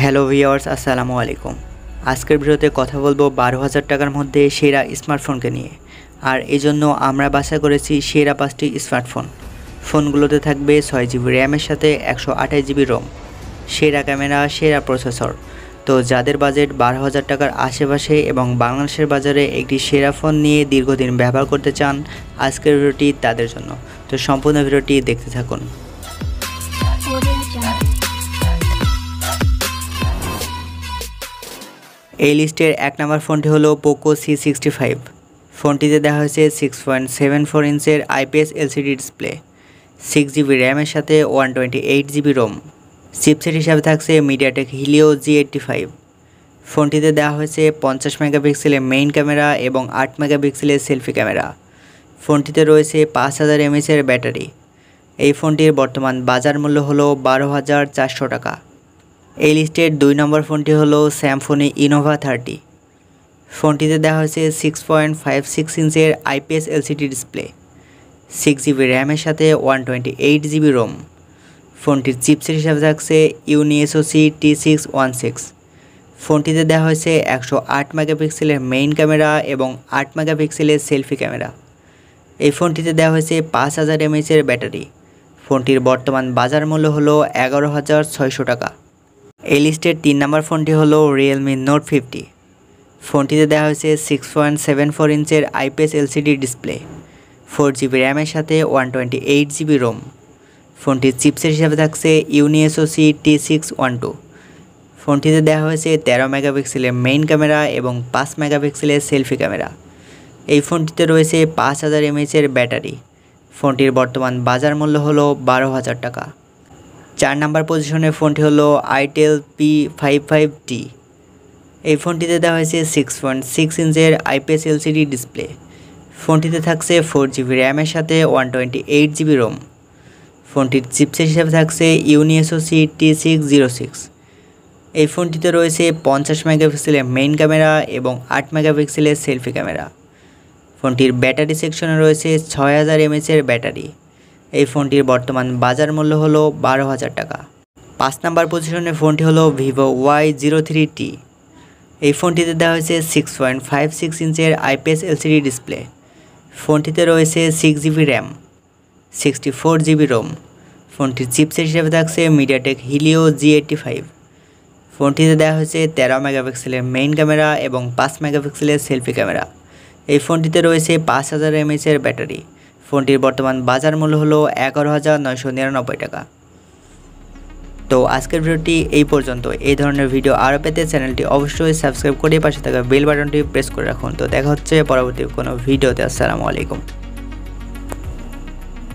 Hello viewers, আসসালামু আলাইকুম। আজকের ভিডিওতে কথা বলবো 12,000 টাকার মধ্যে সেরা স্মার্টফোনকে নিয়ে। আর এই জন্য আমরা বাছাই করেছি সেরা 5টি স্মার্টফোন। ফোনগুলোতে থাকবে 6GB র্যামের সাথে 128GB রোম, সেরা ক্যামেরা, সেরা প্রসেসর। তো যাদের বাজেট 12,000 টাকার আশেপাশে এবং বাংলাদেশের বাজারে একটি সেরা ফোন নিয়ে দীর্ঘদিন ব্যবহার করতে চান, আজকের ভিডিওটি তাদের জন্য। তো সম্পূর্ণ ভিডিওটি দেখতে থাকুন। এই লিস্টের 1 নম্বর ফোনটি হলো পোকো C65। ফোনটিতে দেওয়া হয়েছে 6.74 ইঞ্চের IPS LCD ডিসপ্লে, 6GB র্যামের সাথে 128GB রোম। চিপসেট হিসাবে থাকছে মিডিয়াটেক হিলিও G85। ফোনটিতে দেওয়া হয়েছে 50 মেগাপিক্সেলের মেইন ক্যামেরা এবং 8 মেগাপিক্সেলের সেলফি ক্যামেরা। ফোনটিতে রয়েছে 5000 mAh ব্যাটারি। এই ফোনটির বর্তমান বাজার মূল্য হলো 12,400 টাকা। এই লিস্টের 2 নম্বর ফোনটি হলো স্যামসং ইনোভা 30। ফোনটিতে দেওয়া হয়েছে 6.56 ইঞ্চের IPS LCD ডিসপ্লে, 6GB র্যামের সাথে 128GB রোম। ফোনটির চিপসেট হিসাবে থাকছে UniSoc T616। ফোনটিতে দেওয়া হয়েছে 108 মেগাপিক্সেলের মেইন ক্যামেরা এবং 8 মেগাপিক্সেলের সেলফি ক্যামেরা। এই ফোনটিতে দেওয়া হয়েছে 5000 mAh ব্যাটারি। ফোনটির বর্তমান বাজার মূল্য হলো 11,600 টাকা। এই লিস্টের 3 নম্বর ফোনটি হলো রিয়েলমি নোট 50। ফোনটিতে দেওয়া হয়েছে 6.74 ইঞ্চের IPS LCD ডিসপ্লে, 4GB র্যামের সাথে 128GB রোম। ফোনটির চিপসেট হিসাবে থাকছে UniSoc T612। ফোনটিতে দেওয়া হয়েছে 13 মেগাপিক্সেলের মেইন ক্যামেরা এবং 5 মেগাপিক্সেলের সেলফি ক্যামেরা। এই ফোনটিতে রয়েছে 5000 mAh ব্যাটারি। ফোনটির বর্তমান বাজার মূল্য হলো 12,000 টাকা। 4 নম্বর পজিশনের ফোনটি হলো আইটেল P55T। এই ফোনটিতে দেওয়া হয়েছে 6.6 ইঞ্চের IPS LCD ডিসপ্লে। ফোনটিতে থাকছে 4GB র্যামের সাথে 128GB রোম। ফোনটির চিপসেট হিসাবে থাকছে UniSoc T606। এই ফোনটিতে রয়েছে 50 মেগাপিক্সেলের মেইন ক্যামেরা এবং 8 মেগাপিক্সেলের সেলফি ক্যামেরা। ফোনটির ব্যাটারি সেকশনে রয়েছে 6000 mAh ব্যাটারি। এই ফোনটির বর্তমান বাজার মূল্য হলো 12,000 টাকা। 5 নম্বর পজিশনের ফোনটি হলো Vivo Y03T। এই ফোনটিতে দেওয়া হয়েছে 6.56 ইঞ্চের IPS LCD ডিসপ্লে। ফোনটিতে রয়েছে 6GB র্যাম, 64GB রোম। ফোনটির চিপসেট হিসেবে থাকছে মিডিয়াটেক হিলিও G85। ফোনটিতে দেওয়া হয়েছে 13 মেগাপিক্সেলের মেইন ক্যামেরা এবং 5 মেগাপিক্সেলের সেলফি ক্যামেরা। এই ফোনটিতে রয়েছে 5000 mAh ব্যাটারি। ফোনটির বর্তমান বাজার মূল্য হলো 11,999 টাকা। তো আজকের ভিডিওটি এই পর্যন্ত। এই ধরনের ভিডিও আরও পেতে চ্যানেলটি অবশ্যই সাবস্ক্রাইব করে পাশে থাকা বেল বাটনটি প্রেস করে রাখুন। তো দেখা হচ্ছে পরবর্তী কোনো ভিডিওতে। আসসালামু আলাইকুম।